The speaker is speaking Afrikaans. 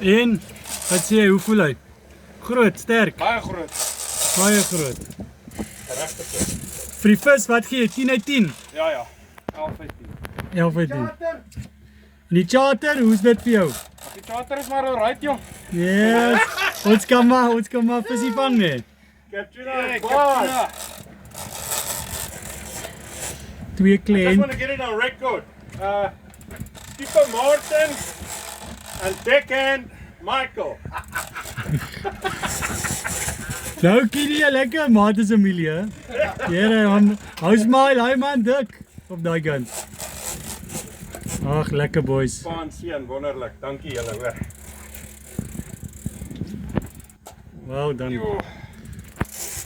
En, wat sê jy, hoe voel hy? Groot, sterk? Baie groot. Baie groot. Regtig. Vir die vis, wat gee jy? 10 uit 10? Ja, ja. 11 uit 10. 11 uit 10. Charter. En die charter, hoe is dit vir jou? Die charter is maar alright, jong. Yes, ons kan maar visie vang, nee. Captain, Captain. 2 I just klein. want to get it on record. Skipper Martin and deckhand Michael. Nou kies jy lekker, maat is Amelie. Here, hou smile, hy man dik op daai kant. Ag, lekker boys. Spaan seën, wonderlik. Dankie julle, hoor. Wow, dan. Jo.